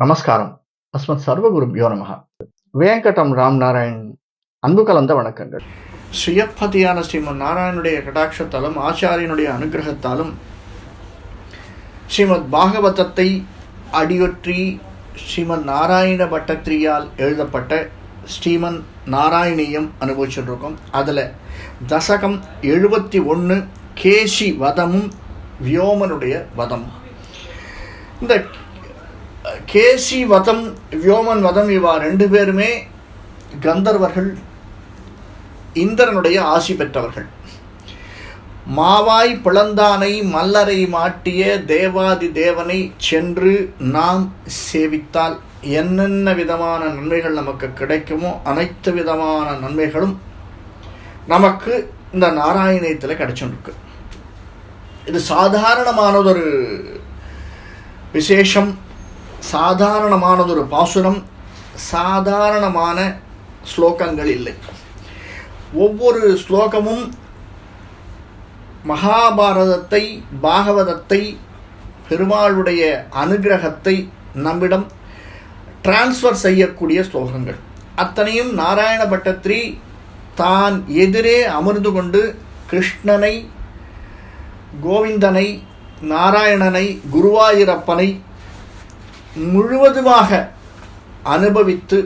நமஸ்காரம். அஸ்மத் சர்வகுருப்யோ நமஹ. வேங்கடம் ராம் நாராயண் அன்பு கலந்த வணக்கங்கள். ஸ்ரீயப்பதியான ஸ்ரீமன் நாராயணுடைய கடாட்சத்தாலும் ஆச்சாரியனுடைய அனுகிரகத்தாலும் ஸ்ரீமத் பாகவதத்தை அடியொற்றி ஸ்ரீமன் நாராயண பட்டத்திரியால் எழுதப்பட்ட ஸ்ரீமன் நாராயணியம் அனுபவிச்சுட்டு இருக்கோம். அதில் தசகம் 71 கேசி வதமும் வியோமனுடைய வதம். இந்த கேசி வதம் வியோமன் வதம் இவா ரெண்டு பேருமே கந்தர்வர்கள், இந்திரனுடைய ஆசி பெற்றவர்கள். மாவாய் பிளந்தானை மல்லரை மாட்டிய தேவாதி தேவனை சென்று நாம் சேவித்தால் என்னென்ன விதமான நன்மைகள் நமக்கு கிடைக்குமோ அனைத்து விதமான நன்மைகளும் நமக்கு இந்த நாராயணியத்தில் கிடைச்சிருக்கு. இது சாதாரணமானதொரு விசேஷம், சாதாரணமானதொரு பாசுரம், சாதாரணமான ஸ்லோகங்கள் இல்லை. ஒவ்வொரு ஸ்லோகமும் மகாபாரதத்தை, பாகவதத்தை, பெருமாளுடைய அனுகிரகத்தை நம்மிடம் டிரான்ஸ்ஃபர் செய்யக்கூடிய ஸ்லோகங்கள். அத்தனையும் நாராயண பட்டத்திரி தான் எதிரே அமர்ந்து கொண்டு கிருஷ்ணனை, கோவிந்தனை, நாராயணனை, குருவாயூரப்பனை முழுவதுமாக அனுபவித்து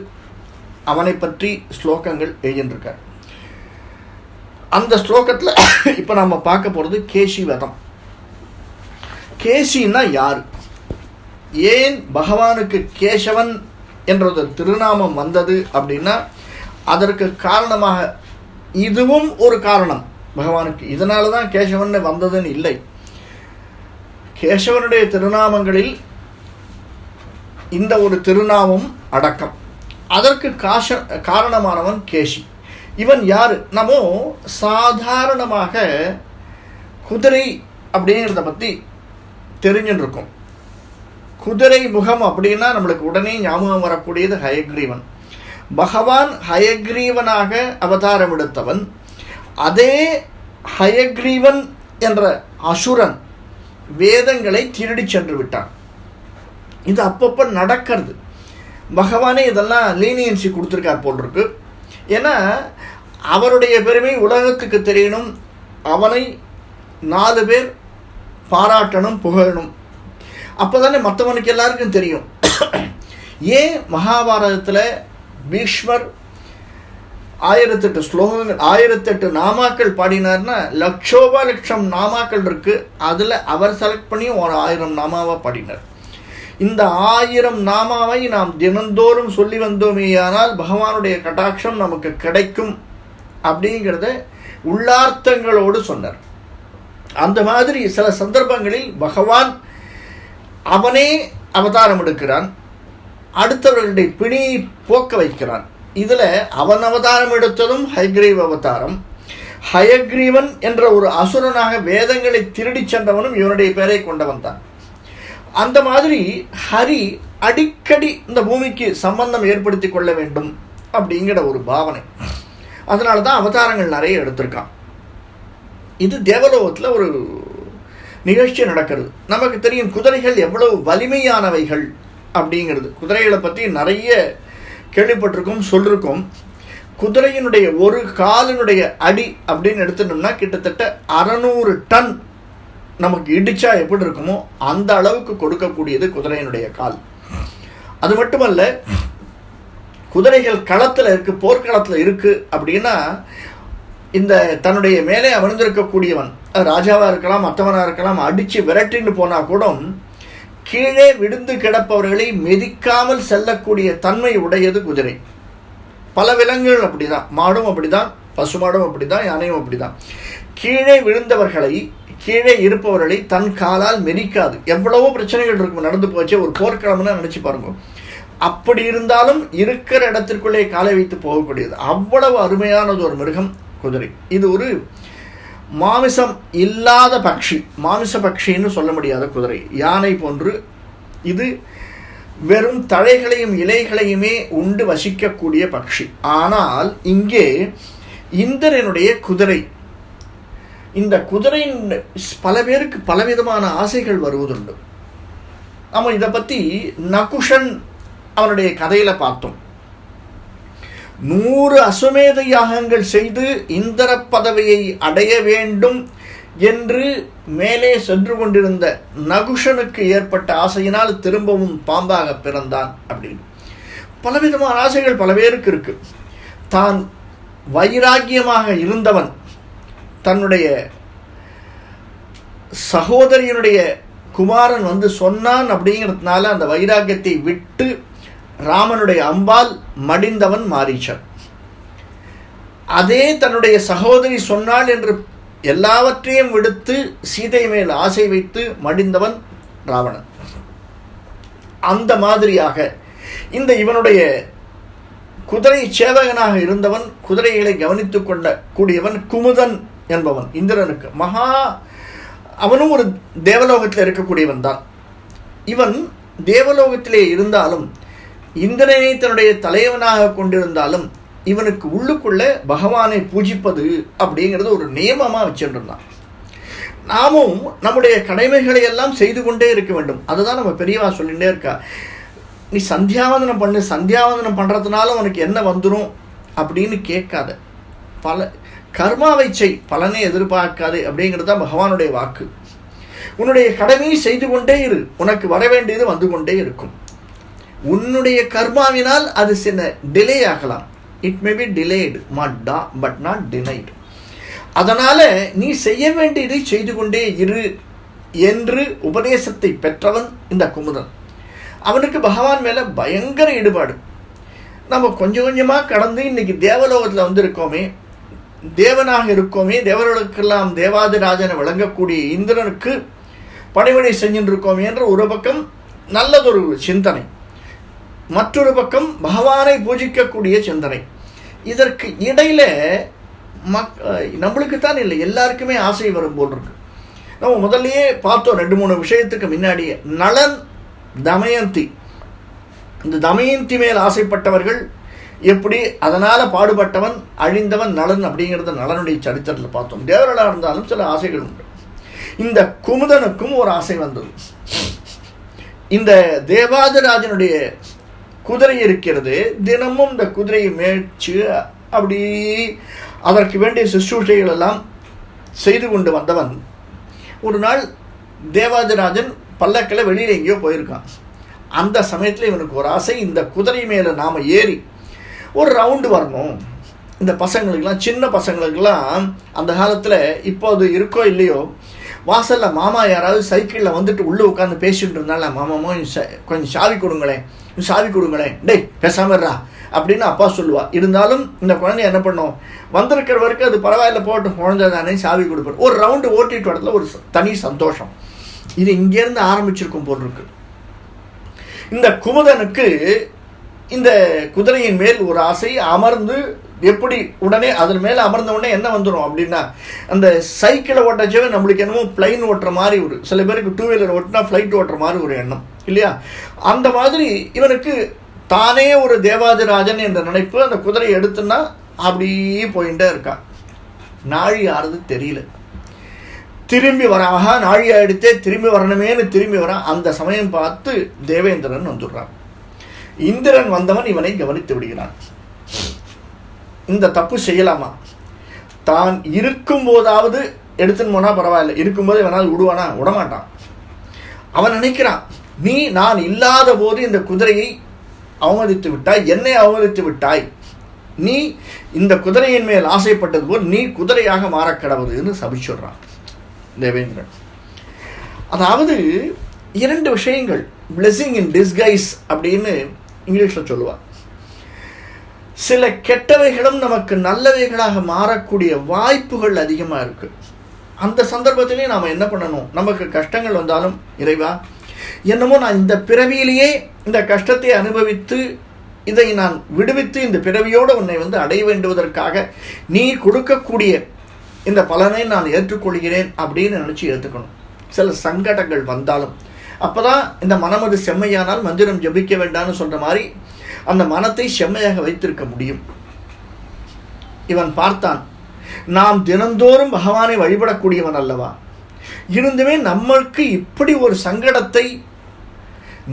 அவனை பற்றி ஸ்லோகங்கள் எழுதியிருக்கார். அந்த ஸ்லோகத்தில் இப்போ நம்ம பார்க்க போகிறது கேசி வதம். கேசின்னா யார், ஏன் பகவானுக்கு கேசவன் என்ற திருநாமம் வந்தது அப்படின்னா அதற்கு காரணமாக இதுவும் ஒரு காரணம். பகவானுக்கு இதனால தான் கேசவன் வந்ததுன்னு இல்லை. கேசவனுடைய திருநாமங்களில் இந்த ஒரு திருநாமம் அடக்கம். அதற்கு காரணமானவன் கேசி. இவன் யார்? நம்ம சாதாரணமாக குதிரை அப்படிங்கிறத பற்றி தெரிஞ்சுட்டு இருக்கோம். குதிரை முகம் அப்படின்னா நம்மளுக்கு உடனே ஞாபகம் வரக்கூடியது ஹயக்ரீவன். பகவான் ஹயக்ரீவனாக அவதாரம் எடுத்தவன். அதே ஹயக்ரீவன் என்ற அசுரன் வேதங்களை திருடி சென்று விட்டான். இது அப்பப்போ நடக்கிறது. பகவானே இதெல்லாம் லீனியன்சி கொடுத்துருக்கார் போல் இருக்கு. ஏன்னா அவருடைய பெருமை உலகத்துக்கு தெரியணும், அவனை 4 பேர் பாராட்டணும், புகழணும். அப்போ தானே மற்றவனுக்கு எல்லாருக்கும் தெரியும். ஏன் மகாபாரதத்தில் பீஷ்மர் 1008 ஸ்லோகங்கள், 1008 நாமாக்கள் பாடினார்னா லட்சோபா லட்சம் நாமாக்கள் இருக்கு. அதில் அவர் செலக்ட் பண்ணி ஒரு 1000 நாமாவாக பாடினார். இந்த 1000 நாமாவை நாம் தினந்தோறும் சொல்லி வந்தோமேயானால் பகவானுடைய கடாட்சம் நமக்கு கிடைக்கும் அப்படிங்கிறத உள்ளார்த்தங்களோடு சொன்னார். அந்த மாதிரி சில சந்தர்ப்பங்களில் பகவான் அவனே அவதாரம் எடுக்கிறான், அடுத்தவர்களுடைய பிணியை போக்க வைக்கிறான். இதில் அவன் அவதாரம் எடுத்ததும் ஹயக்ரீவ அவதாரம். ஹயக்ரீவன் என்ற ஒரு அசுரனாக வேதங்களை திருடி சென்றவனும் இவனுடைய பெயரை கொண்டவன் தான். அந்த மாதிரி ஹரி அடிக்கடி இந்த பூமிக்கு சம்பந்தம் ஏற்படுத்தி கொள்ள வேண்டும் அப்படிங்கிற ஒரு பாவனை. அதனால தான் அவதாரங்கள் நிறைய எடுத்திருக்கான். இது தேவலோகத்தில் ஒரு நிகழ்ச்சி நடக்கிறது. நமக்கு தெரியும் குதிரைகள் எவ்வளவு வலிமையானவைகள் அப்படிங்கிறது. குதிரைகளை பற்றி நிறைய கேள்விப்பட்டிருக்கோம், சொல்லிருக்கோம். குதிரையினுடைய ஒரு காலினுடைய அடி அப்படின்னு எடுத்துட்டோம்னா கிட்டத்தட்ட 600 டன் நமக்கு இடிச்சா எப்படி இருக்குமோ அந்த அளவுக்கு கொடுக்கக்கூடியது குதிரையினுடைய கால். அது மட்டுமல்ல, குதிரைகள் களத்தில் இருக்கு, போர்க்களத்தில் இருக்கு அப்படின்னா இந்த தன்னுடைய மேலே அமர்ந்திருக்கக்கூடியவன் ராஜாவாக இருக்கலாம், மற்றவனாக இருக்கலாம், அடித்து விரட்டின்னு போனால் கூட கீழே விழுந்து கிடப்பவர்களை மிதிக்காமல் செல்லக்கூடிய தன்மை உடையது குதிரை. பல விலங்குகள் அப்படிதான், மாடும் அப்படிதான், பசுமாடும் அப்படிதான், யானையும் அப்படிதான். கீழே விழுந்தவர்களை, கீழே இருப்பவர்களை தன் காலால் மெதிக்காது. எவ்வளவோ பிரச்சனைகள் இருக்கும், நடந்து போச்சு, ஒரு போர்க்களம்னு நினச்சி பாருங்க. அப்படி இருந்தாலும் இருக்கிற இடத்திற்குள்ளே காலை வைத்து போகக்கூடியது. அவ்வளவு அருமையானது ஒரு மிருகம் குதிரை. இது ஒரு மாமிசம் இல்லாத பட்சி, மாமிச பட்சின்னு சொல்ல முடியாத குதிரை. யானை போன்று இது வெறும் தழைகளையும் இலைகளையுமே உண்டு வசிக்கக்கூடிய பட்சி. ஆனால் இங்கே இந்திரனுடைய குதிரை, இந்த குதிரையின் பல பேருக்கு பலவிதமான ஆசைகள் வருவதுண்டு. நம்ம இதை பற்றி நகுஷன் அவனுடைய கதையில பார்த்தோம். 100 அஸ்வமேத யாகங்கள் செய்து இந்திர பதவியை அடைய வேண்டும் என்று மேலே சென்று கொண்டிருந்த நகுஷனுக்கு ஏற்பட்ட ஆசையினால் திரும்பவும் பாம்பாக பிறந்தான் அப்படின்னு. பலவிதமான ஆசைகள் பல பேருக்கு இருக்கு. தான் வைராக்கியமாக இருந்தவன் தன்னுடைய சகோதரியினுடைய குமாரன் வந்து சொன்னான் அப்படிங்கிறதுனால அந்த வைராக்கியத்தை விட்டு ராமனுடைய அம்பால் மடிந்தவன் மாரீச்சன். அதே தன்னுடைய சகோதரி சொன்னாள் என்று எல்லாவற்றையும் விடுத்து சீதை மேல் ஆசை வைத்து மடிந்தவன் ராவணன். அந்த மாதிரியாக இந்த இவனுடைய குதிரை சேவகனாக இருந்தவன், குதிரைகளை கவனித்துக் கொண்ட கூடியவன் குமுதன் என்பவன் இந்திரனுக்கு அவனும் ஒரு தேவலோகத்தில் இருக்கக்கூடியவன் தான். இவன் தேவலோகத்திலே இருந்தாலும் இந்திரனை தன்னுடைய தலைவனாக கொண்டிருந்தாலும் இவனுக்கு உள்ளுக்குள்ள பகவானை பூஜிப்பது அப்படிங்கிறது ஒரு நியமமாக வச்சுருந்தான். நாமும் நம்முடைய கடமைகளை எல்லாம் செய்து கொண்டே இருக்க வேண்டும். அதுதான் நம்ம பெரியவா சொல்லிகிட்டே இருக்கா. நீ சந்தியாவந்தனம் பண்ணு, சந்தியாவந்தனம் பண்ணுறதுனால உனக்கு என்ன வந்துடும் அப்படின்னு கேட்காத. கர்மாவை செய், பலனை எதிர்பார்க்காது அப்படிங்கிறது தான் பகவானுடைய வாக்கு. உன்னுடைய கடமையை செய்து கொண்டே இரு, உனக்கு வர வேண்டியது வந்து கொண்டே இருக்கும். உன்னுடைய கர்மாவினால் அது சின்ன டிலே ஆகலாம். It may be delayed but not denied. அதனால நீ செய்ய வேண்டியதை செய்து கொண்டே இரு என்று உபதேசத்தை பெற்றவன் இந்த குமுதன். அவனுக்கு பகவான் மேல பயங்கர ஈடுபாடு. நம்ம கொஞ்சம் கொஞ்சமாக கடந்து இன்னைக்கு தேவலோகத்தில் வந்து இருக்கோமே, தேவனாக இருக்கோமே, தேவர்களுக்கெல்லாம் தேவாதிராஜனை வழங்கக்கூடிய இந்திரனுக்கு பணிவிடை செஞ்சுட்டு இருக்கோமே என்ற ஒரு பக்கம் நல்லதொரு சிந்தனை, மற்றொரு பக்கம் பகவானை பூஜிக்கக்கூடிய சிந்தனை. இதற்கு இடையில நம்மளுக்குத்தான் இல்லை, எல்லாருக்குமே ஆசை வரும் போல் இருக்கு. நம்ம முதல்லயே பார்த்தோம் 2-3 விஷயத்துக்கு முன்னாடியே. நளன் தமயந்தி, இந்த தமயந்தி மேல் ஆசைப்பட்டவர்கள் எப்படி அதனால பாடுபட்டவன் அழிந்தவன் நளன் அப்படிங்கிறத நளனுடைய சரித்திரத்தில் பார்த்தோம். தேவர்களாக இருந்தாலும் சில ஆசைகள் உண்டு. இந்த குமுதனுக்கும் ஒரு ஆசை வந்தது. இந்த தேவாதிராஜனுடைய குதிரை இருக்கிறது, தினமும் இந்த குதிரையை மேய்ச்சு அப்படி அதற்கு வேண்டிய சுசூஷைகள் எல்லாம் செய்து கொண்டு வந்தவன் ஒரு நாள் தேவாதிராஜன் பல்லக்கில் வெளியில் எங்கேயோ போயிருக்கான். அந்த சமயத்தில் இவனுக்கு ஒரு ஆசை, இந்த குதிரை மேலே நாம் ஏறி ஒரு ரவுண்டு வரணும். இந்த பசங்களுக்கெல்லாம், சின்ன பசங்களுக்கெல்லாம் அந்த காலத்தில் இப்போ அது இருக்கோ இல்லையோ, வாசலில் மாமா யாராவது சைக்கிளில் வந்துட்டு உள்ளே உட்காந்து பேசிட்டு இருந்தாலும், மாமாமோ கொஞ்சம் சாவி கொடுங்களேன், சாவி கொடுங்களேன், டேய் பேசாமறா அப்படின்னு அப்பா சொல்லுவா. இருந்தாலும் இந்த குழந்தை என்ன பண்ணும், வந்திருக்கிற வரைக்கும் அது பரவாயில்ல போட்டு குழந்தை தானே சாவி கொடுப்பார். ஒரு ரவுண்டு ஓட்டிட்டு வரதுல ஒரு தனி சந்தோஷம். இது இங்கேருந்து ஆரம்பிச்சிருக்கும் போல் இருக்கு. இந்த குமுதனுக்கு இந்த குதிரையின் மேல் ஒரு ஆசை. அமர்ந்து எப்படி உடனே அதன் மேலே அமர்ந்த உடனே என்ன வந்துடும் அப்படின்னா, அந்த சைக்கிளை ஓட்டச்சவே நம்மளுக்கு என்னமோ பிளைன் ஓட்டுற மாதிரி ஒரு, சில பேருக்கு 2 வீலர் ஓட்டினா ஃப்ளைட் ஓட்டுற மாதிரி ஒரு எண்ணம் இல்லையா? அந்த மாதிரி இவனுக்கு தானே ஒரு தேவாதிராஜன் என்ற நினைப்பு. அந்த குதிரையை எடுத்துன்னா அப்படியே போயிட்டே இருக்கான். நாழி ஆறுது தெரியல. திரும்பி வராக நாழி ஆயிடுத்தே, திரும்பி வரணுமேனு திரும்பி வரான். அந்த சமயம் பார்த்து தேவேந்திரன் வந்துடுறான். இந்திரன் வந்தவன் இவனை கவனித்து விடுகிறான். இந்த தப்பு செய்யலாமா? தான் இருக்கும் போதாவது எடுத்துன்னு போனா பரவாயில்ல, இருக்கும்போது இவனால் விடுவானா? விடமாட்டான். அவன் நினைக்கிறான், நான் இல்லாத போது இந்த குதிரையை அவமதித்து விட்டாய், என்னை அவமதித்து விட்டாய், நீ இந்த குதிரையின் மேல் ஆசைப்பட்டது போல் நீ குதிரையாக மாறக்கடவுதுன்னு சபிச்சுடுறான் தேவேந்திரன். அதாவது 2 விஷயங்கள், பிளெஸிங் இன் டிஸ்கைஸ் அப்படின்னு இங்கிலீஷில் சொல்லுவார். சில கெட்டவைகளும் நமக்கு நல்லவைகளாக மாறக்கூடிய வாய்ப்புகள் அதிகமாக இருக்கு. அந்த சந்தர்ப்பத்திலேயே நாம் என்ன பண்ணணும்? நமக்கு கஷ்டங்கள் வந்தாலும், இறைவா என்னமோ நான் இந்த பிறவியிலேயே இந்த கஷ்டத்தை அனுபவித்து இதை நான் விடுவித்து இந்த பிறவியோடு உன்னை அடைய வேண்டுவதற்காக நீ கொடுக்கக்கூடிய இந்த பலனை நான் ஏற்றுக்கொள்கிறேன் அப்படின்னு நினச்சி ஏற்றுக்கணும். சில சங்கடங்கள் வந்தாலும் அப்போதான் இந்த மனமது செம்மையானால் மந்திரம் ஜபிக்க வேண்டாம்னு சொல்கிற மாதிரி அந்த மனத்தை செம்மையாக வைத்திருக்க முடியும். இவன் பார்த்தான், நாம் தினந்தோறும் பகவானை வழிபடக்கூடியவன் அல்லவா, இருந்துமே நம்மளுக்கு இப்படி ஒரு சங்கடத்தை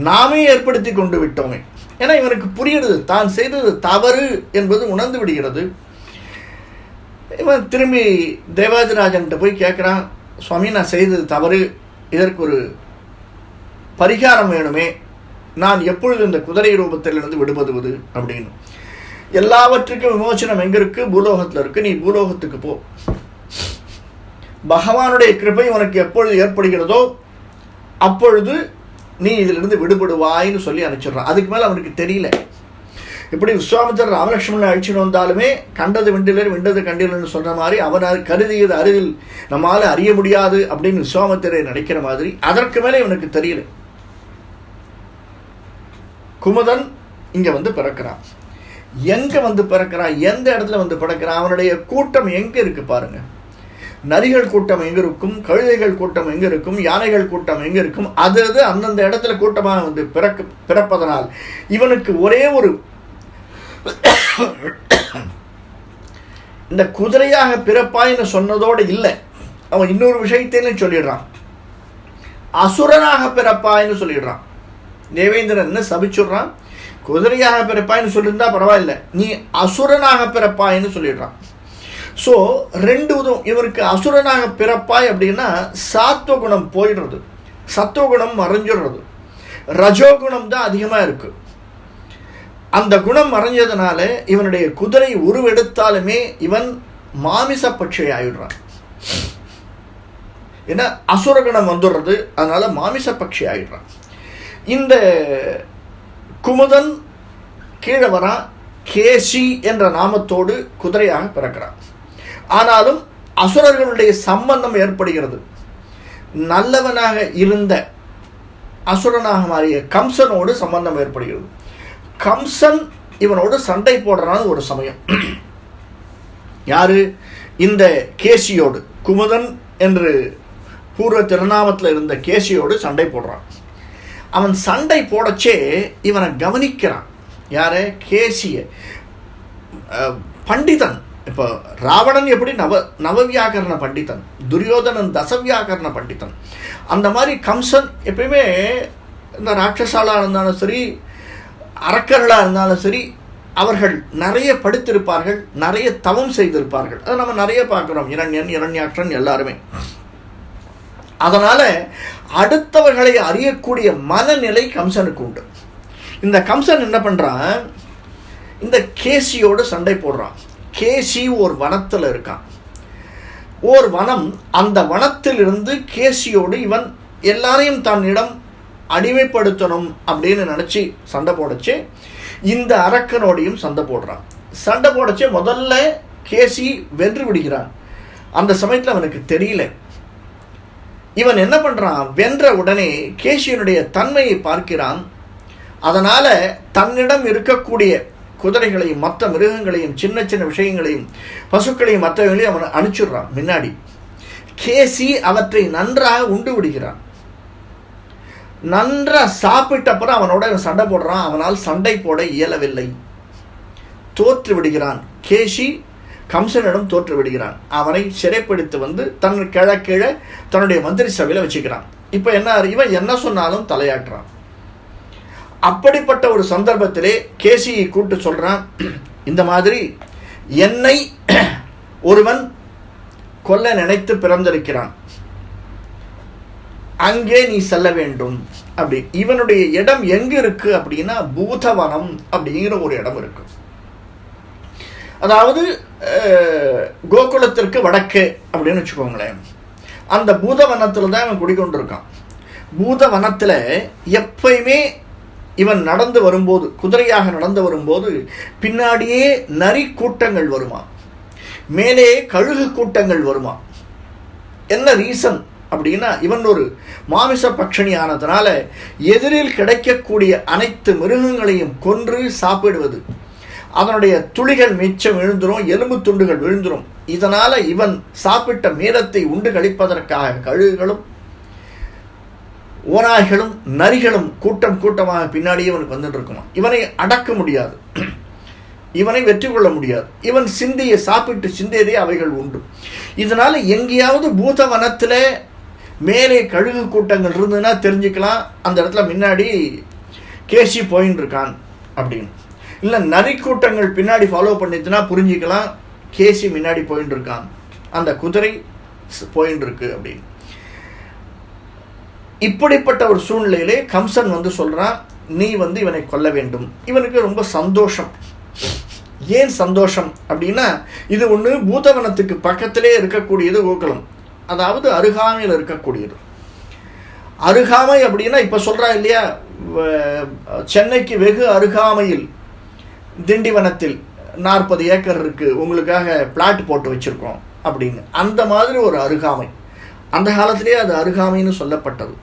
நாமே ஏற்படுத்தி கொண்டு விட்டோமே, ஏன்னா இவனுக்கு புரியுது தான் செய்தது தவறு என்பது உணர்ந்து விடுகிறது. இவன் திரும்பி தேவாதிராஜன்கிட்ட போய் கேட்குறான், சுவாமி நான் செய்தது தவறு, இதற்கு ஒரு பரிகாரம் வேணுமே, நான் எப்பொழுது இந்த குதிரை ரூபத்திலிருந்து விடுபடுவது அப்படின்னு. எல்லாவற்றுக்கும் விமோசனம் எங்கே இருக்குது? பூலோகத்தில் இருக்குது. நீ பூலோகத்துக்கு போ, பகவானுடைய கிருபை உனக்கு எப்பொழுது ஏற்படுகிறதோ அப்பொழுது நீ இதிலிருந்து விடுபடுவாயின்னு சொல்லி அனுப்பிச்சிடுறான். அதுக்கு மேலே அவனுக்கு தெரியல. இப்படி விஸ்வாமித்திரர் ராமலட்சுமணனை அழிச்சுன்னு வந்தாலுமே கண்டது வெண்டிலர் வெண்டது கண்டிலர்னு சொன்ன மாதிரி அவன் கருதியது அருகில் நம்மால் அறிய முடியாது அப்படின்னு விஸ்வாமித்திரரை நினைக்கிற மாதிரி அதற்கு மேலே இவனுக்கு தெரியல. குமுதன் இங்கே வந்து பிறக்கிறான். எங்கே வந்து பிறக்கிறான்? எந்த இடத்துல வந்து பிறக்கிறான்? அவனுடைய கூட்டம் எங்கே இருக்கு பாருங்க. நரிகள் கூட்டம் எங்கே இருக்கும், கழுதைகள் கூட்டம் எங்கே இருக்கும், யானைகள் கூட்டம் எங்கே இருக்கும், அது அந்தந்த இடத்துல கூட்டமாக வந்து பிறப்பதனால் இவனுக்கு ஒரே ஒரு இந்த குதிரையாக பிறப்பாயின்னு சொன்னதோடு இல்லை, அவன் இன்னொரு விஷயத்தையும் சொல்லிடுறான், அசுரனாக பிறப்பாயின்னு சொல்லிடுறான். தேவேந்திரன் சபிச்சுடுறான், குதிரையாக பிறப்பாயின்னு சொல்லியிருந்தா பரவாயில்ல, நீ அசுரனாக பிறப்பாயின்னு சொல்லிடுறான். ஸோ ரெண்டு விதம். இவருக்கு அசுரனாக பிறப்பாய் அப்படின்னா சாத்வகுணம் போயிடுறது, சத்துவகுணம் மறைஞ்சிடுறது, ரஜோகுணம் தான் அதிகமாக இருக்கு. அந்த குணம் மறைஞ்சதுனால இவனுடைய குதிரை உருவெடுத்தாலுமே இவன் மாமிச பட்சை ஆயிடுறான். ஏன்னா அசுரகுணம் வந்துடுறது, அதனால மாமிச பட்சி ஆயிடுறான். இந்த குமுதன் கீழே வரான், கேசி என்ற நாமத்தோடு குதிரையாக பிறக்கிறான். ஆனாலும் அசுரர்களுடைய சம்பந்தம் ஏற்படுகிறது. நல்லவனாக இருந்த அசுரனாக மாறிய கம்சனோடு சம்பந்தம் ஏற்படுகிறது. கம்சன் இவனோடு சண்டை போடுறான்னு ஒரு சமயம். யாரு? இந்த கேசியோடு, குமுதன் என்று பூர்வ திருநாமத்தில் இருந்த கேசியோடு சண்டை போடுறான். அவன் சண்டை போடச்சே இவனை கவனிக்கிறான். யாரு? கேசிய. பண்டிதன். இப்போ ராவணன் எப்படி நவவியாக்கரண பண்டிதன், துரியோதனன் தசவியாக்கரண பண்டிதன், அந்த மாதிரி கம்சன் எப்பயுமே இந்த ராட்சசாலாக இருந்தாலும் சரி, அரக்கர்களாக இருந்தாலும் சரி, அவர்கள் நிறைய படித்திருப்பார்கள், நிறைய தவம் செய்திருப்பார்கள். அதை நம்ம நிறைய பார்க்குறோம். இரண்யன், இரண்யாட்சன் எல்லாருமே. அதனால் அடுத்தவர்களை அறியக்கூடிய மனநிலை கம்சனுக்கு உண்டு. இந்த கம்சன் என்ன பண்ணுறான்? இந்த கேசியோடு சண்டை போடுறான். கேசி ஒரு வனத்தில் இருக்கான். ஓர் வனம். அந்த வனத்திலிருந்து கேசியோடு இவன் எல்லாரையும் தன்னிடம் அடிமைப்படுத்தணும் அப்படின்னு நினச்சி சண்டை போடச்சு. இந்த அரக்கனோடையும் சண்டை போடுறான். சண்டை போடச்சு முதல்ல கேசி வென்று விடுகிறான். அந்த சமயத்தில் அவனுக்கு தெரியல. இவன் என்ன பண்ணுறான்? வென்ற உடனே கேசியனுடைய தன்மையை பார்க்கிறான். அதனால் தன்னிடம் இருக்கக்கூடிய குதிரைகளையும் மற்ற மிருகங்களையும் சின்ன சின்ன விஷயங்களையும் பசுக்களையும் மற்றவங்களையும் அவன் அனுப்பிச்சுடுறான் முன்னாடி. கேசி அவற்றை நன்றாக உண்டு விடுகிறான். நன்றாக சாப்பிட்டப்புறம் அவனோட சண்டை போடுறான். அவனால் சண்டை போட இயலவில்லை, தோற்று விடுகிறான். கேசி கம்சனிடம் தோற்று விடுகிறான். அவனை சிறைப்படுத்தி வந்து தன் கீழே தன்னுடைய மந்திரி சபையில் வச்சுக்கிறான். இப்போ என்ன, இவன் என்ன சொன்னாலும் தலையாட்டுறான். அப்படிப்பட்ட ஒரு சந்தர்ப்பத்திலே கேசியை கூட்டு சொல்றான், இந்த மாதிரி என்னை ஒருவன் கொல்ல நினைத்து பிறந்திருக்கிறான், அங்கே நீ செல்ல வேண்டும் அப்படி. இவனுடைய இடம் எங்க இருக்கு அப்படின்னா பூதவனம் அப்படிங்கிற ஒரு இடம் இருக்கு. அதாவது கோகுலத்திற்கு வடக்கு அப்படின்னு வச்சுக்கோங்களேன். அந்த பூதவனத்தில் தான் இவன் குடிக்கொண்டிருக்கான். பூதவனத்தில் எப்பயுமே இவன் நடந்து வரும்போது, குதிரையாக நடந்து வரும்போது பின்னாடியே நரி கூட்டங்கள் வருமா, மேலே கழுகு கூட்டங்கள் வருமா. என்ன ரீசன் அப்படின்னா, இவன் ஒரு மாமிச பட்சணி ஆனதுனால எதிரில் கிடைக்கக்கூடிய அனைத்து மிருகங்களையும் கொன்று சாப்பிடுவது. அதனுடைய துளிகள் மிச்சம் விழுந்துரும், எலும்பு துண்டுகள் விழுந்துரும். இதனால இவன் சாப்பிட்ட மீதத்தை உண்டு கழிப்பதற்காக கழுகுகளும் ஓநாய்களும் நரிகளும் கூட்டம் கூட்டமாக பின்னாடியே இவனுக்கு வந்துட்டு இருக்குமா. இவனை அடக்க முடியாது, இவனை வெற்றி கொள்ள முடியாது. இவன் சாப்பிட்டு சிந்தியதே அவைகள் உண்டு. இதனால எங்கேயாவது பூதவனத்தில் மேலே கழுகு கூட்டங்கள் இருந்ததுன்னா தெரிஞ்சுக்கலாம், அந்த இடத்துல முன்னாடி கேசி போயின்னு இருக்கான் அப்படின்னு. இல்லை நரி கூட்டங்கள் பின்னாடி ஃபாலோ பண்ணிச்சுன்னா புரிஞ்சிக்கலாம் கேசி முன்னாடி போயின்னு இருக்கான், அந்த குதிரை போயின்னு இருக்கு அப்படின்னு. இப்படிப்பட்ட ஒரு சூழ்நிலையிலே கம்சன் வந்து சொல்றான், நீ வந்து இவனை கொல்ல வேண்டும். இவனுக்கு ரொம்ப சந்தோஷம். ஏன் சந்தோஷம் அப்படின்னா, இது ஒன்று பூதவனத்துக்கு பக்கத்திலே இருக்கக்கூடியது கோகுலம், அதாவது அருகாமையில் இருக்கக்கூடியது. அருகாமை அப்படின்னா இப்போ சொல்கிறா இல்லையா, சென்னைக்கு வெகு அருகாமையில் திண்டிவனத்தில் 40 ஏக்கர் இருக்குது, உங்களுக்காக பிளாட் போட்டு வச்சுருக்கோம் அப்படின்னு. அந்த மாதிரி ஒரு அருகாமை, அந்த காலத்திலே அது அருகாமைன்னு சொல்லப்பட்டது.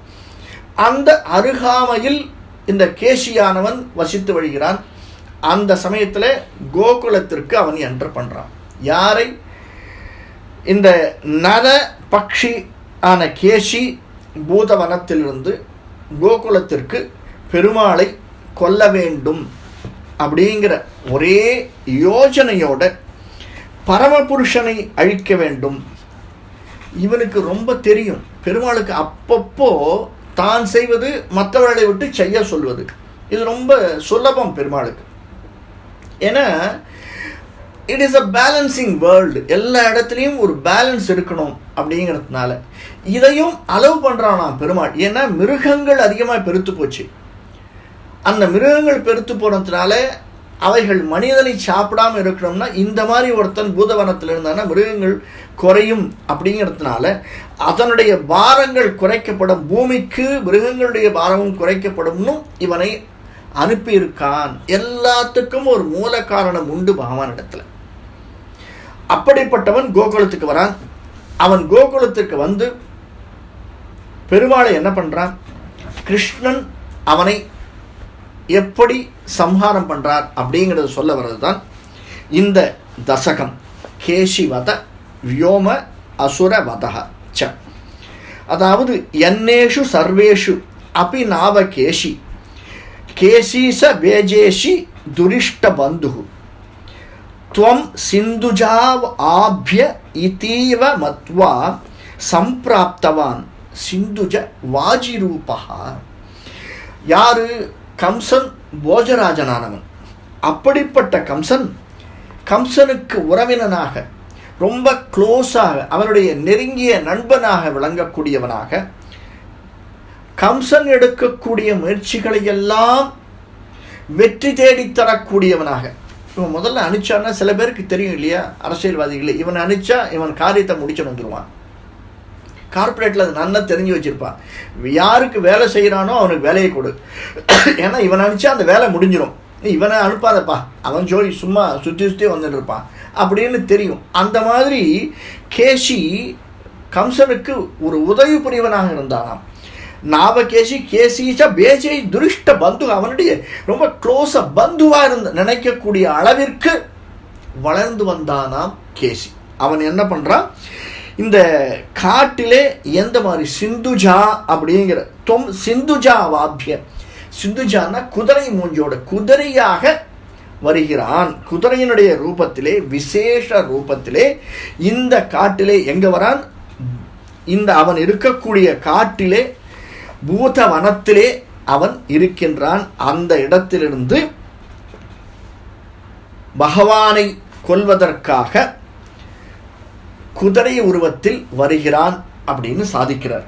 அந்த அருகாமையில் இந்த கேசியானவன் வசித்து வருகிறான். அந்த சமயத்தில் கோகுலத்திற்கு அவன் என்டர் பண்ணுறான். யாரை? இந்த நர பக்ஷி ஆன கேசி பூதவனத்திலிருந்து கோகுலத்திற்கு பெருமாளை கொல்ல வேண்டும் அப்படிங்கிற ஒரே யோஜனையோட பரமபுருஷனை அழிக்க வேண்டும். இவனுக்கு ரொம்ப தெரியும், பெருமாளுக்கு அப்பப்போ தான் செய்வது மற்றவர்களை விட்டு செய்ய சொல்வது இது ரொம்ப சுலபம் பெருமாளுக்கு. ஏன்னா it is a balancing world, எல்லா இடத்துலையும் ஒரு பேலன்ஸ் இருக்கணும் அப்படிங்கிறதுனால இதையும் அலோவ் பண்ணுறானாம் பெருமாள். ஏன்னா மிருகங்கள் அதிகமாக பெருத்து போச்சு. அந்த மிருகங்கள் பெருத்து போனதுனால அவைகள் மனிதனை சாப்பிடாமல் இருக்கணும்னா இந்த மாதிரி ஒருத்தன் பூதவனத்தில் இருந்தானா மிருகங்கள் குறையும் அப்படிங்கிறதுனால அதனுடைய பாரங்கள் குறைக்கப்படும், பூமிக்கு மிருகங்களுடைய பாரமும் குறைக்கப்படும்னு இவனை அனுப்பியிருக்கான். எல்லாத்துக்கும் ஒரு மூல காரணம் உண்டு பகவான் இடத்துல. அப்படிப்பட்டவன் கோகுலத்துக்கு வரான். அவன் கோகுலத்துக்கு வந்து பெருமாளை என்ன பண்றான், கிருஷ்ணன் அவனை எப்படி சம்ஹாரம் பண்றார் அப்படிங்கிறது சொல்ல வர்றது தான் இந்த தசகம். கேசிவத வியோம அசுரவதஹ ச. அதாவது யன்னேஷு சர்வேஷு அபி நாவ கேசி கேசீச வேஜேஷி துரிஷ்ட பந்து துவம் சிந்துஜாவ் ஆப்ய இதீவ மத்வா சம்பிராப்தவான் சிந்துஜ வாஜிரூபா. யாரு? கம்சன் போஜராஜனானவன். அப்படிப்பட்ட கம்சனுக்கு உறவினனாக, ரொம்ப க்ளோஸாக, அவனுடைய நெருங்கிய நண்பனாக விளங்கக்கூடியவனாக, கம்சன் எடுக்கக்கூடிய முயற்சிகளை எல்லாம் வெற்றி தேடித்தரக்கூடியவனாக. இவன் முதல்ல அனுச்சான்னா சில பேருக்கு தெரியும் இல்லையா, அரசியல்வாதிகளே, இவன் அனுச்சா இவன் காரியத்தை முடிச்சு வந்துடுவான். கார்பரேட்டில் அது நல்லா தெரிஞ்சு வச்சுருப்பான். யாருக்கு வேலை செய்கிறானோ அவனுக்கு வேலையை கொடு, ஏன்னா இவன் அனுப்பிச்சா அந்த வேலை முடிஞ்சிடும், இவனை அனுப்பாதப்பா, அவன் ஜோடி சும்மா சுற்றி வந்துட்டு இருப்பான் அப்படின்னு தெரியும். அந்த மாதிரி கேசி கம்சனுக்கு ஒரு உதவி புரிவனாக இருந்தானாம். நாவகேசி கேசிச்ச பேஜை துரிஷ்ட பந்து, அவனுடைய ரொம்ப க்ளோஸாக பந்துவாக நினைக்கக்கூடிய அளவிற்கு வளர்ந்து வந்தானாம் கேசி. அவன் என்ன பண்ணுறான், இந்த காட்டிலே எந்த மாதிரி சிந்துஜா அப்படிங்கிற சிந்துஜா வாபிய, சிந்துஜான்னா குதிரை மூஞ்சோட குதிரையாக வருகிறான். குதிரையினுடைய ரூபத்திலே, விசேஷ ரூபத்திலே இந்த காட்டிலே எங்க வரான், இந்த அவன் இருக்கக்கூடிய காட்டிலே பூதவனத்திலே அவன் இருக்கின்றான். அந்த இடத்திலிருந்து பகவானை கொல்வதற்காக குதிரை உருவத்தில் வருகிறான் அப்படின்னு சாதிக்கிறார்.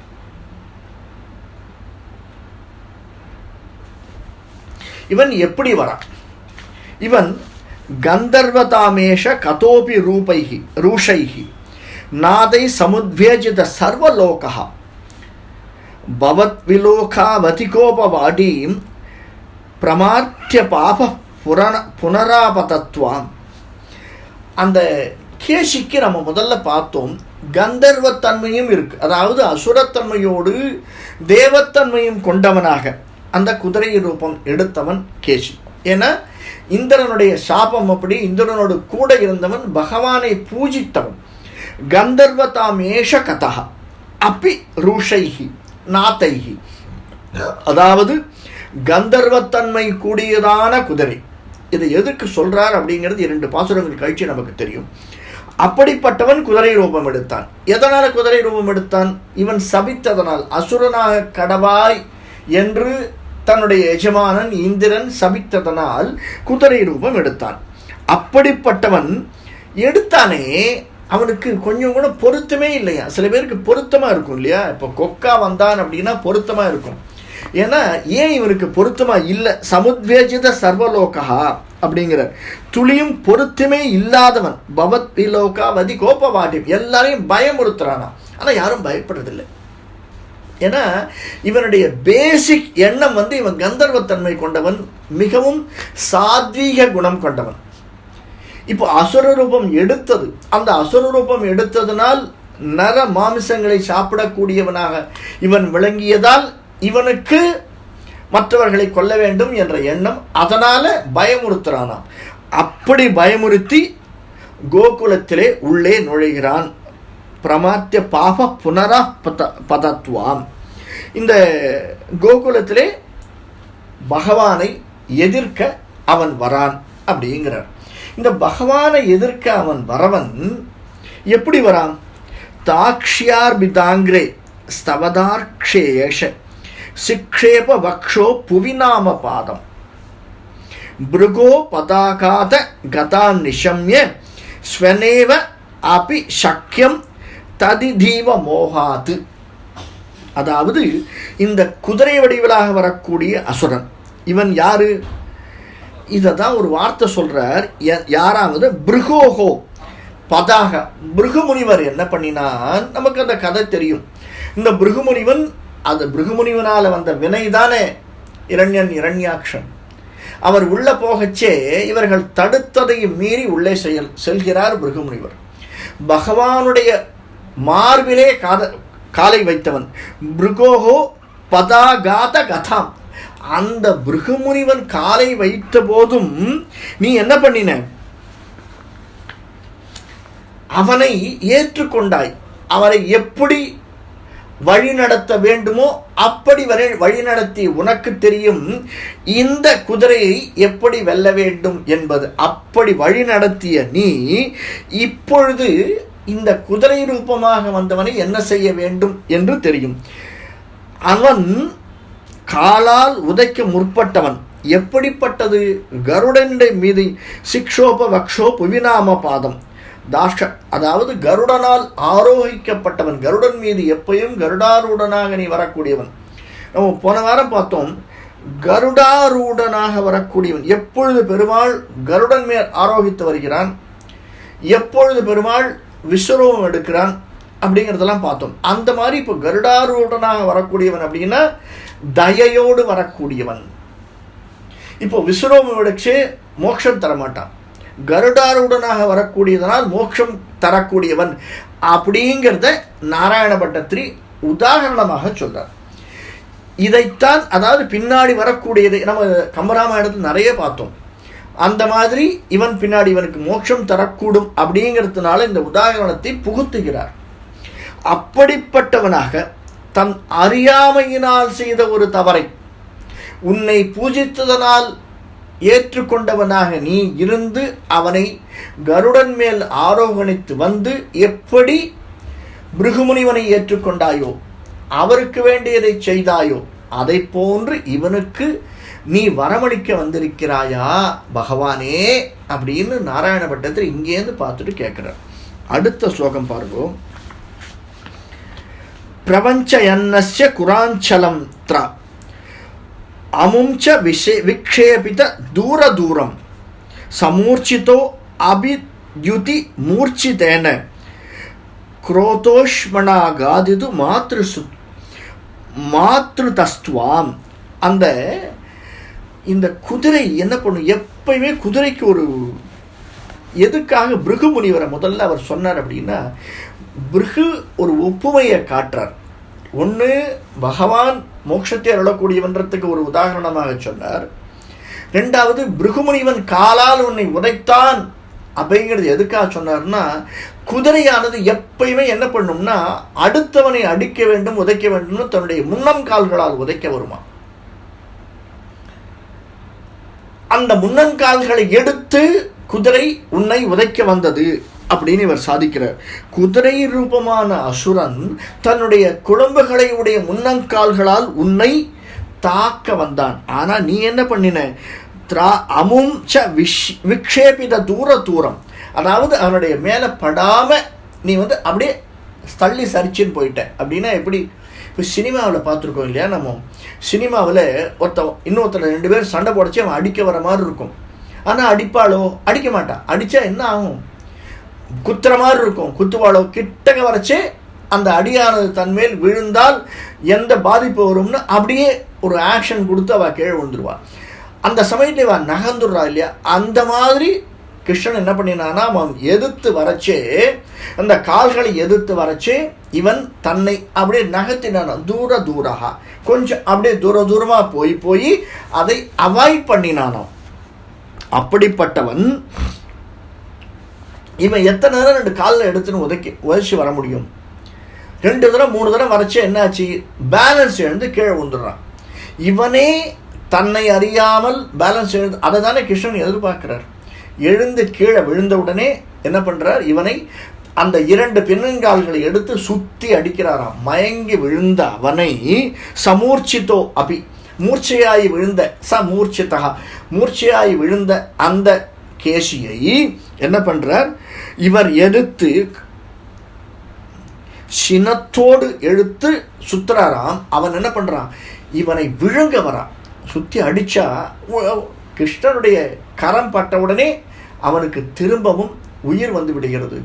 இவன் எப்படி வரான்? இவன் கந்தர்வதாமேஷ கதோபி ரூபைஹி ரூஷைஹி நாதை சமுத்வேஜித சர்வலோகா பவத் விலோகாவதிகோபவாடீம் பிரமார்த்திய பாப புனராபதத்வாம். அந்த கேசிக்கு நம்ம முதல்ல பார்த்தோம், கந்தர்வத்தன்மையும் இருக்கு, அதாவது அசுரத்தன்மையோடு தேவத்தன்மையும் கொண்டவனாக அந்த குதிரை ரூபம் எடுத்தவன் கேசி. ஏன்னா இந்திரனுடைய சாபம் அப்படி, இந்திரனோடு கூட இருந்தவன் பகவானை பூஜித்தவன். கந்தர்வதாமேஷ கதா அப்பி ரூஷைஹி நாத்தைஹி, அதாவது கந்தர்வத்தன்மை கூடியதான குதிரை. இதை எதுக்கு சொல்றார் அப்படிங்கிறது 2 பாசுரங்கள் கழிச்சு நமக்கு தெரியும். அப்படிப்பட்டவன் குதிரை ரூபம் எடுத்தான். எதனால குதிரை ரூபம் எடுத்தான்? இவன் சபித்ததனால், அசுரனாக கடவாய் என்று தன்னுடைய எஜமானன் இந்திரன் சபித்ததனால் குதிரை ரூபம் எடுத்தான். அப்படிப்பட்டவன் எடுத்தானே, அவனுக்கு கொஞ்சம் கூட பொருத்தமே இல்லையா. சில பேருக்கு பொருத்தமாக இருக்கும் இல்லையா. இப்போ கொக்கா வந்தான் அப்படின்னா பொருத்தமாக இருக்கும். ஏன்னா ஏன் இவனுக்கு பொருத்தமாக இல்லை? சமுத்வேஜித சர்வலோகா அப்படிங்கிற துளியும் பொருத்தமே இல்லாதவன். பவத் விலோகா வதி கோபவாடி, எல்லாரையும் பயமுறுத்துறானா. ஆனால் யாரும் பயப்படுறதில்லை. ஏன்னா இவனுடைய பேசிக் எண்ணம் இவன் கந்தர்வத்தன்மை கொண்டவன், மிகவும் சாத்வீக குணம் கொண்டவன். இப்போ அசுர ரூபம் எடுத்தது, அந்த அசுர ரூபம் எடுத்ததனால் நர மாமிசங்களை சாப்பிடக்கூடியவனாக இவன் விளங்கியதால் இவனுக்கு மற்றவர்களை கொல்ல வேண்டும் என்ற எண்ணம், அதனால பயமுறுத்துறானாம். அப்படி பயமுறுத்தி கோகுலத்திலே உள்ளே நுழைகிறான். பிரமாத்திய பாப புனரா பதத்வாம். இந்த கோகுலத்திலே பகவானை எதிர்க்க அவன் வரான் அப்படிங்கிறார். இந்த பகவானை எதிர்க்க அவன் வரவன் எப்படி வரான்? தாக்ஷ்யார்பிதாங்கிரே ஸ்தவதார்க்ஷேஷ சிக்ஷேப வக்ஷோ புவிநாம பாதம் பிருகோ பதாகாத கதான் நிஷம்ய ஸ்வனேவ அபி சக்கியம் ததிதீவ மோகாது. அதாவது இந்த குதிரை வடிவிலாக வரக்கூடிய அசுரன் இவன் யாரு? இதை தான் ஒரு வார்த்தை சொல்றார். யாராவது பிருகோஹோ பதாக. பிருகுமுனிவர் என்ன பண்ணினான்? நமக்கு அந்த கதை தெரியும். இந்த பிருகுமுனிவன், அந்த பிருகுமுனிவனால் வந்த வினை தானே இரண்யன் இரண்யாக்ஷன். அவர் உள்ள போகச்சே இவர்கள் தடுத்ததை மீறி உள்ளே செல்கிறார் பிருகுமுனிவர். பகவானுடைய மார்பிலே காலை வைத்தவன். பிருகோஹோ பதாகாத கதாம். அந்த பிருகுமுனிவன் காலை வைத்த போதும் நீ என்ன பண்ணின? அவனை ஏற்றுக்கொண்டாய். அவரை எப்படி வழிநடத்த வேண்டுமோ அப்படி வழிநடத்தி உனக்கு தெரியும் இந்த குதிரையை எப்படி வெல்ல வேண்டும் என்பது. அப்படி வழிநடத்திய நீ இப்பொழுது இந்த குதிரை ரூபமாக வந்தவனை என்ன செய்ய வேண்டும் என்று தெரியும். அவன் காலால் உதைக்க முற்பட்டவன். எப்படிப்பட்டது? கருடனுடைய மீது சிக்ஷோப வக்ஷோ புவிநாம பாதம் தாஷ, அதாவது கருடனால் ஆரோகிக்கப்பட்டவன். கருடன் மீது எப்பயும் கருடாரூடனாக நீ வரக்கூடியவன். நம்ம போன வாரம் பார்த்தோம், கருடாரூடனாக வரக்கூடியவன். எப்பொழுது பெருமாள் கருடன் மேல் ஆரோகித்து வருகிறான், எப்பொழுது பெருமாள் விஸ்வரூபம் எடுக்கிறான் அப்படிங்கிறதெல்லாம் பார்த்தோம். அந்த மாதிரி இப்போ கருடாரூடனாக வரக்கூடியவன் அப்படின்னா தயையோடு வரக்கூடியவன். இப்போ விஸ்வரூபம் எடுச்சு மோட்சம் தரமாட்டான். கருடாரூடனாக வரக்கூடியதனால் மோட்சம் தரக்கூடியவன் அப்படிங்கிறத நாராயண பட்டத்திரி உதாரணமாக சொல்றார். இதைத்தான், அதாவது பின்னாடி வரக்கூடியதை நம்ம கம்பராமாயணத்தில் நிறைய பார்த்தோம். அந்த மாதிரி இவன் பின்னாடி இவனுக்கு மோட்சம் தரக்கூடும் அப்படிங்கிறதுனால இந்த உதாரணத்தை புகுத்துகிறார். அப்படிப்பட்டவனாக தன் அறியாமையினால் செய்த ஒரு தவறை உன்னை பூஜித்ததனால் ஏற்றுக்கொண்டவனாக நீ இருந்து அவனை கருடன் மேல் ஆரோகணித்து வந்து எப்படி பிருகுமுனிவனை ஏற்றுக்கொண்டாயோ, அவருக்கு வேண்டியதை செய்தாயோ, அதை போன்று இவனுக்கு நீ வரமளிக்க வந்திருக்கிறாயா பகவானே அப்படின்னு நாராயண பட்டத்தில் இங்கேருந்து பார்த்துட்டு கேட்கிறார். அடுத்த ஸ்லோகம் பாருங்க. பிரபஞ்சயன்னஸ்ய குராஞ்சலம் த்ர அமும்ச விக்ஷேபித தூர தூரம் சமூர்ச்சிதோ அபித்யுதி மூர்ச்சிதேன குரோதோஷ்மணா காதிது மாத்ருதஸ்துவாம். அந்த இந்த குதிரை என்ன பண்ணும்? எப்பயுமே குதிரைக்கு ஒரு எதுக்காக பிருகுமுனிவரை முதல்ல அவர் சொன்னார் அப்படின்னா, பிருகு ஒரு ஒப்புமையை காட்டுறார். ஒன்று பகவான் மோட்சத்தை அருளக்கூடியவன்றதுக்கு ஒரு உதாரணமாக சொன்னார். ரெண்டாவது பிருகுமுனிவன் காலால் உன்னை உதைத்தான் அப்படிங்கிறது எதுக்காக சொன்னார்னா, குதிரையானது எப்பயுமே என்ன பண்ணும்னா அடுத்தவனை அடிக்க வேண்டும், உதைக்க வேண்டும்னு தன்னுடைய முன்னம் கால்களால் உதைக்க வருமா. அந்த முன்னங்கால்களை எடுத்து குதிரை உன்னை உதைக்க வந்தது அப்படின்னு இவர் சாதிக்கிறார். குதிரை ரூபமான அசுரன் தன்னுடைய குழம்புகளை உடைய முன்னங்கால்களால் உன்னை தாக்க வந்தான். ஆனா நீ என்ன பண்ணின? அமும்ச விக்ஷேபித தூரம், அதாவது அவனுடைய மேலே படாம நீ அப்படியே தள்ளி சரிச்சின்னு போயிட்ட. அப்படின்னா எப்படி? இப்போ சினிமாவில் பார்த்துருக்கோம் இல்லையா? நம்ம சினிமாவில் இன்னொருத்தர் 2 பேர் சண்டை போடச்சு அவன் அடிக்க வர மாதிரி இருக்கும். ஆனால் அடிப்பாளோ? அடிக்க மாட்டான். அடித்தா என்ன ஆகும்? குத்துற மாதிரி இருக்கும். குத்துவாளோ கிட்டக்க வரைச்சே அந்த அடியானது தன்மேல் விழுந்தால் எந்த பாதிப்பு வரும்னு அப்படியே ஒரு ஆக்ஷன் கொடுத்து அவள் கீழே விழுந்துருவா. அந்த சமயத்தில் இவன் நகர்ந்துடுறா இல்லையா? அந்த மாதிரி கிருஷ்ணன் என்ன பண்ணினான்னா, அவன் எதிர்த்து வரச்சே, அந்த கால்களை எதிர்த்து வரச்சே இவன் தன்னை அப்படியே நகர்த்தினான். தூரகா கொஞ்சம் அப்படியே தூரமாக போய் அதை அவாய்ட் பண்ணினானோ. அப்படிப்பட்டவன் இவன் எத்தனை நேரம் 2 காலில் எடுத்துன்னு உதச்சி வர முடியும்? 2 தடவை 3 தடவை வரைச்சே என்னாச்சு? பேலன்ஸ் எழுந்து கீழே விழுந்துடுறான். இவனே தன்னை அறியாமல் பேலன்ஸ் எழுந்து, அதை தானே கிருஷ்ணன் எதிர்பார்க்கிறார். எழுந்து கீழே விழுந்த உடனே என்ன பண்றார்? இவனை அந்த 2 பின்னங்கால்களை எடுத்து சுத்தி அடிக்கிறாராம். மயங்கி விழுந்த அவனை சமூர்ச்சித்தோ அபி, மூர்ச்சையாய் விழுந்த சமூர்ச்சிதா, மூர்ச்சையாய் விழுந்த அந்த கேசியை என்ன பண்றார்? இவர் எடுத்து சினத்தோடு எடுத்து சுத்துறாராம். அவன் என்ன பண்றான்? இவனை விழுங்க வரான். சுத்தி அடிச்சா கிருஷ்ணனுடைய கரம் பட்ட உடனே அவனுக்கு திரும்பவும் உயிர் வந்து விடுகிறது.